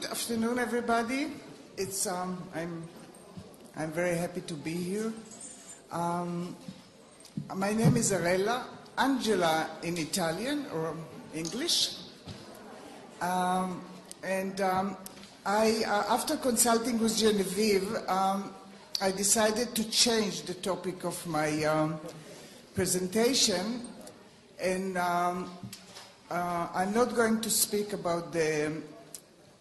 Good afternoon, everybody. I'm very happy to be here. My name is Erella, Angela in Italian or English. After consulting with Genevieve, I decided to change the topic of my presentation, and I'm not going to speak about the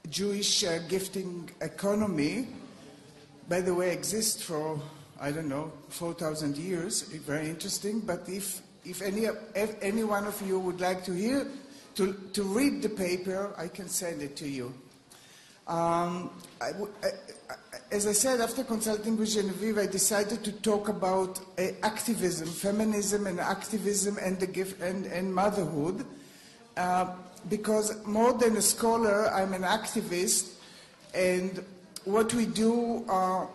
Jewish gifting economy. By the way, exists for, I don't know, 4,000 years. Very interesting. But if any one of you would like to hear, to read the paper, I can send it to you. As I said, after consulting with Genevieve, I decided to talk about activism, feminism and activism and motherhood. Because more than a scholar, I'm an activist, and what we do on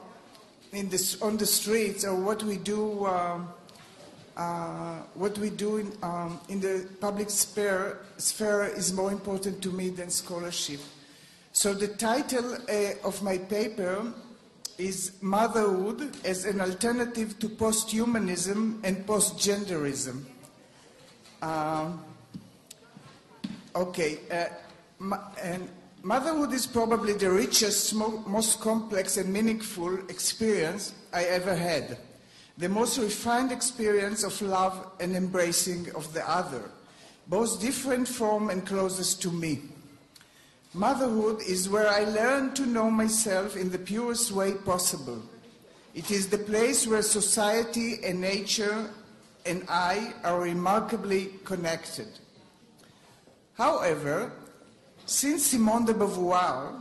the streets, or what we do in the public sphere is more important to me than scholarship. So the title of my paper is Motherhood as an Alternative to Posthumanism and Postgenderism. And motherhood is probably the richest, most complex and meaningful experience I ever had. The most refined experience of love and embracing of the other, both different from and closest to me. Motherhood is where I learn to know myself in the purest way possible. It is the place where society and nature and I are remarkably connected. However, since Simone de Beauvoir,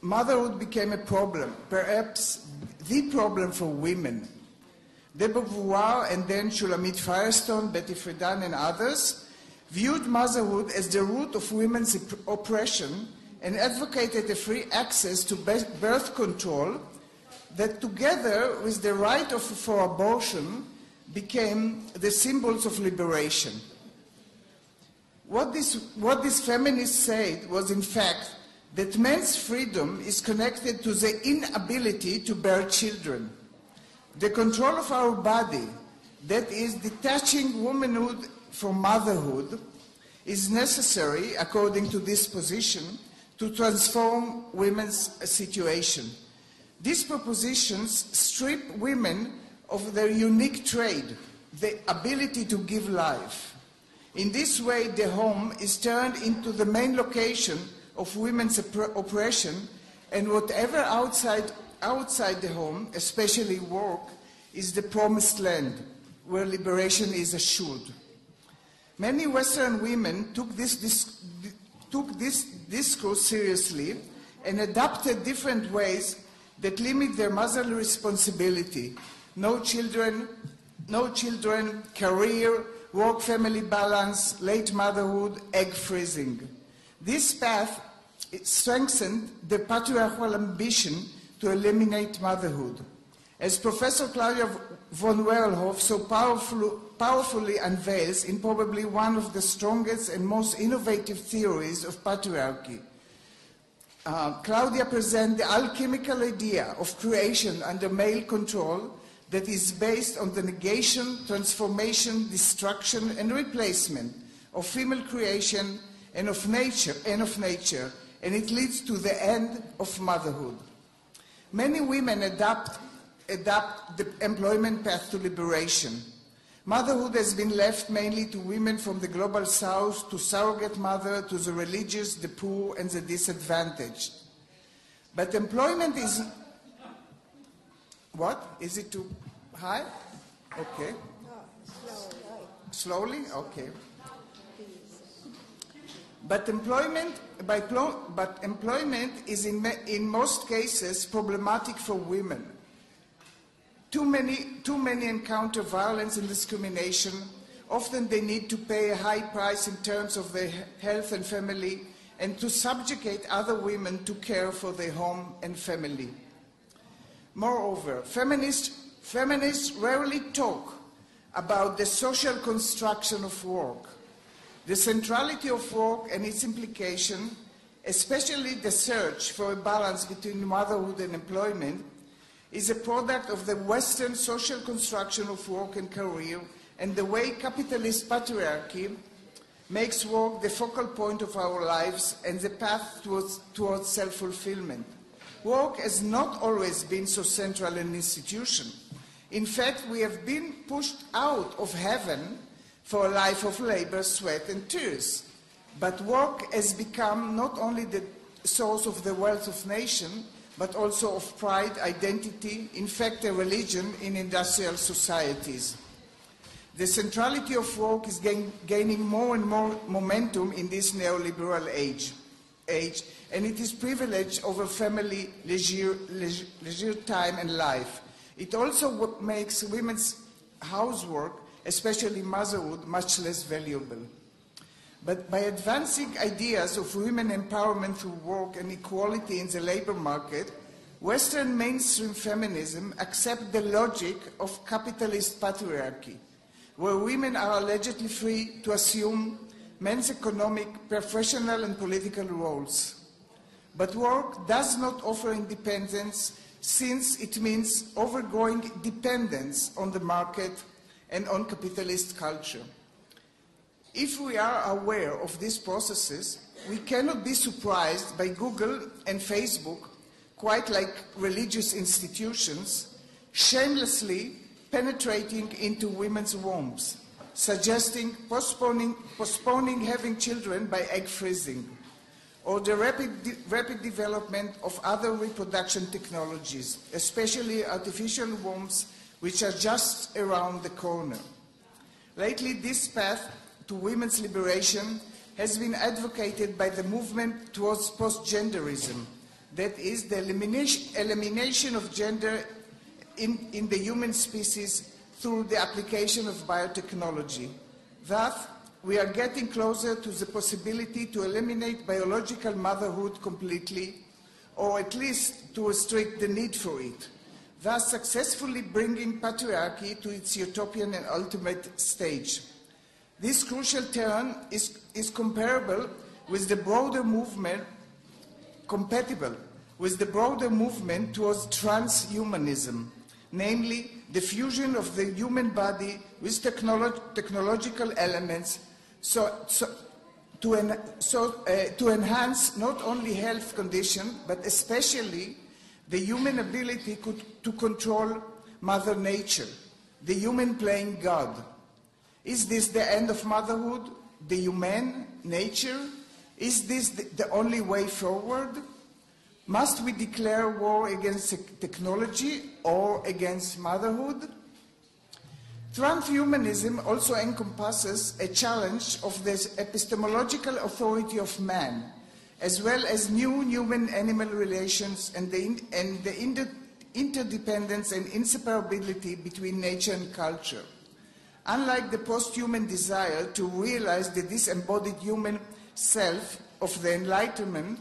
motherhood became a problem, perhaps the problem for women. De Beauvoir and then Shulamit Firestone, Betty Friedan and others viewed motherhood as the root of women's oppression and advocated a free access to birth control that, together with the right for abortion, became the symbols of liberation. What this feminist said was, in fact, that men's freedom is connected to the inability to bear children. The control of our body, that is, detaching womanhood from motherhood, is necessary, according to this position, to transform women's situation. These propositions strip women of their unique trait, the ability to give life. In this way, the home is turned into the main location of women's oppression, and whatever outside the home, especially work, is the promised land where liberation is assured. Many Western women took this discourse seriously and adopted different ways that limit their motherly responsibility. No children, career, work-family balance, late motherhood, egg freezing. This path strengthened the patriarchal ambition to eliminate motherhood. As Professor Claudia von Wehrhoff so powerfully unveils in probably one of the strongest and most innovative theories of patriarchy, Claudia presents the alchemical idea of creation under male control that is based on the negation, transformation, destruction, and replacement of female creation and of nature, and it leads to the end of motherhood. Many women adapt the employment path to liberation. Motherhood has been left mainly to women from the global south, to surrogate mother, to the religious, the poor, and the disadvantaged. But employment is... What? Is it too high? Okay. No, slowly. Slowly? Okay. But employment is in most cases problematic for women. Too many encounter violence and discrimination. Often they need to pay a high price in terms of their health and family, and to subjugate other women to care for their home and family. Moreover, feminists rarely talk about the social construction of work. The centrality of work and its implication especially the search for a balance between motherhood and employment, is a product of the Western social construction of work and career and the way capitalist patriarchy makes work the focal point of our lives and the path towards self-fulfillment. Work has not always been so central an institution. In fact, we have been pushed out of heaven for a life of labor, sweat, and tears. But work has become not only the source of the wealth of nation, but also of pride, identity, in fact, a religion in industrial societies. The centrality of work is gaining more and more momentum in this neoliberal age, and it is privileged over family, leisure time, and life. It also makes women's housework, especially motherhood, much less valuable. But by advancing ideas of women empowerment through work and equality in the labor market, Western mainstream feminism accepts the logic of capitalist patriarchy, where women are allegedly free to assume men's economic, professional, and political roles. But work does not offer independence, since it means overgrowing dependence on the market and on capitalist culture. If we are aware of these processes, we cannot be surprised by Google and Facebook, quite like religious institutions, shamelessly penetrating into women's wombs, suggesting postponing having children by egg freezing, or the rapid development of other reproduction technologies, especially artificial wombs, which are just around the corner. Lately, this path to women's liberation has been advocated by the movement towards post-genderism, that is, the elimination of gender in the human species through the application of biotechnology. Thus, we are getting closer to the possibility to eliminate biological motherhood completely, or at least to restrict the need for it, thus successfully bringing patriarchy to its utopian and ultimate stage. This crucial turn is compatible with the broader movement towards transhumanism, namely the fusion of the human body with technological elements to enhance not only health condition, but especially the human ability to control Mother Nature, the human playing God. Is this the end of motherhood, the human nature? Is this the only way forward? Must we declare war against technology or against motherhood? Transhumanism also encompasses a challenge of the epistemological authority of man, as well as new human-animal relations and the interdependence and inseparability between nature and culture. Unlike the post-human desire to realize the disembodied human self of the Enlightenment,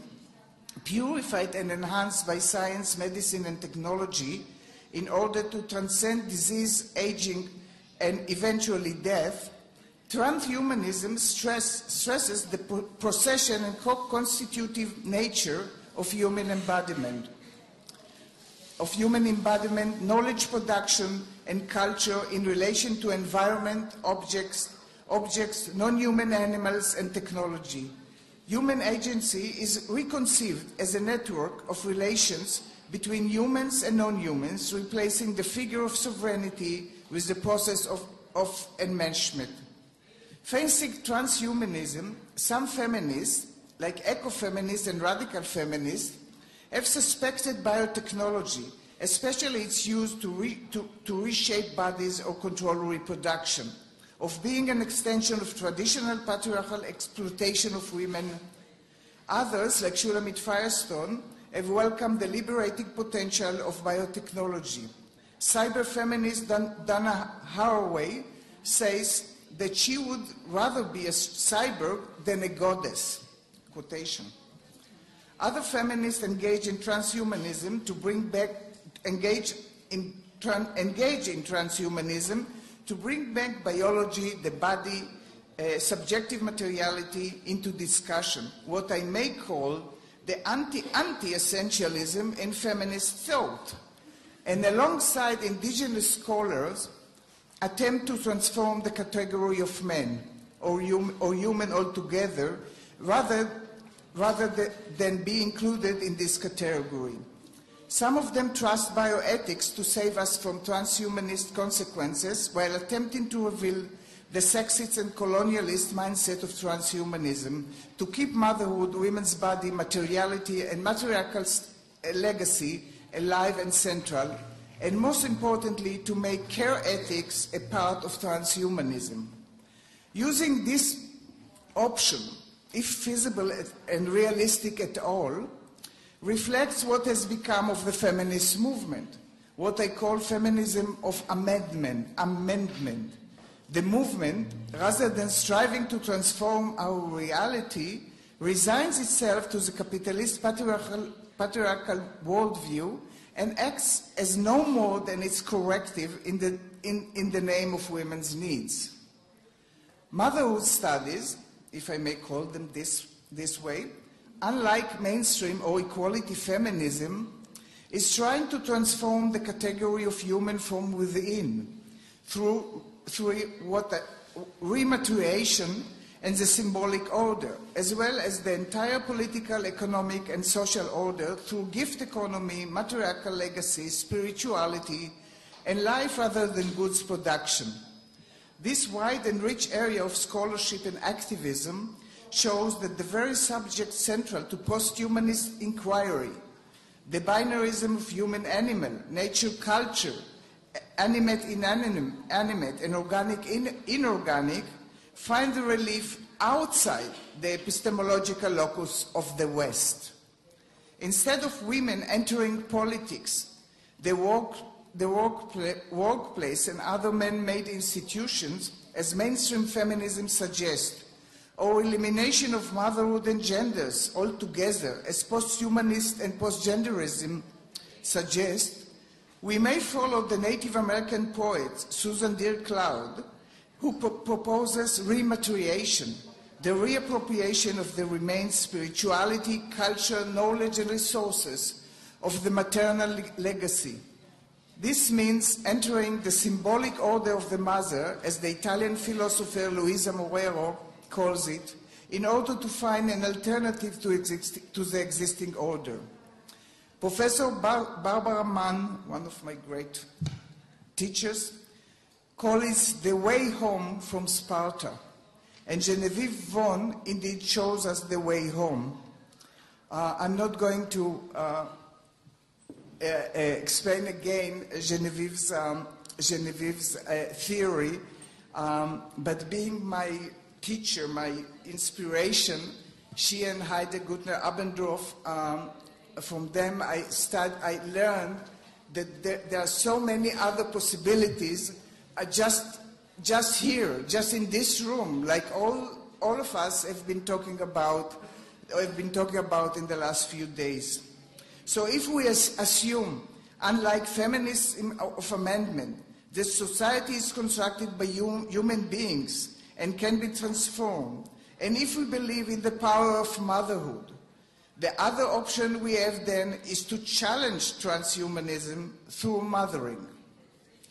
purified and enhanced by science, medicine, and technology in order to transcend disease, aging, and eventually death, transhumanism stresses the procession and co-constitutive nature of human embodiment, knowledge production, and culture in relation to environment, objects, non-human animals, and technology. Human agency is reconceived as a network of relations between humans and non-humans, replacing the figure of sovereignty with the process of enmeshment. Facing transhumanism, some feminists, like ecofeminists and radical feminists, have suspected biotechnology, especially its use to reshape bodies or control reproduction, of being an extension of traditional patriarchal exploitation of women. Others, like Shulamit Firestone, have welcomed the liberating potential of biotechnology. Cyber feminist Dana Haraway says that she would rather be a cyborg than a goddess. Quotation. Other feminists engage in transhumanism to bring back transhumanism to bring back biology, the body, subjective materiality into discussion, what I may call the anti-essentialism in feminist thought, and alongside indigenous scholars, attempt to transform the category of men or human altogether, rather than be included in this category. Some of them trust bioethics to save us from transhumanist consequences while attempting to reveal the sexist and colonialist mindset of transhumanism to keep motherhood, women's body, materiality, and matriarchal legacy alive and central, and most importantly, to make care ethics a part of transhumanism. Using this option, if feasible and realistic at all, reflects what has become of the feminist movement, what I call feminism of amendment. The movement, rather than striving to transform our reality, resigns itself to the capitalist patriarchal worldview and acts as no more than its corrective in the name of women's needs. Motherhood studies, if I may call them this way, unlike mainstream or equality feminism, is trying to transform the category of human from within through rematriation and the symbolic order, as well as the entire political, economic, and social order through gift economy, matriarchal legacy, spirituality, and life rather than goods production. This wide and rich area of scholarship and activism shows that the very subject central to post-humanist inquiry, the binarism of human-animal, nature-culture, animate-inanimate, and organic-inorganic, find the relief outside the epistemological locus of the West. Instead of women entering politics, the workplace and other man-made institutions, as mainstream feminism suggests, or elimination of motherhood and genders altogether, as post-humanist and post-genderism suggest, we may follow the Native American poet Susan Deer Cloud, who proposes rematriation, the reappropriation of the remains, spirituality, culture, knowledge, and resources of the maternal legacy. This means entering the symbolic order of the mother, as the Italian philosopher Luisa Morero calls it, in order to find an alternative to the existing order. Professor Barbara Mann, one of my great teachers, calls it the way home from Sparta. And Genevieve Vaughan indeed shows us the way home. I'm not going to explain again Genevieve's theory, but being my teacher, my inspiration, she and Heide Gutner-Abendorf, from them I learned that there are so many other possibilities just here, just in this room, like all of us have been talking about in the last few days. So if we assume, unlike Feminists of Amendment, that society is constructed by human beings and can be transformed, and if we believe in the power of motherhood, the other option we have then is to challenge transhumanism through mothering.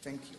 Thank you.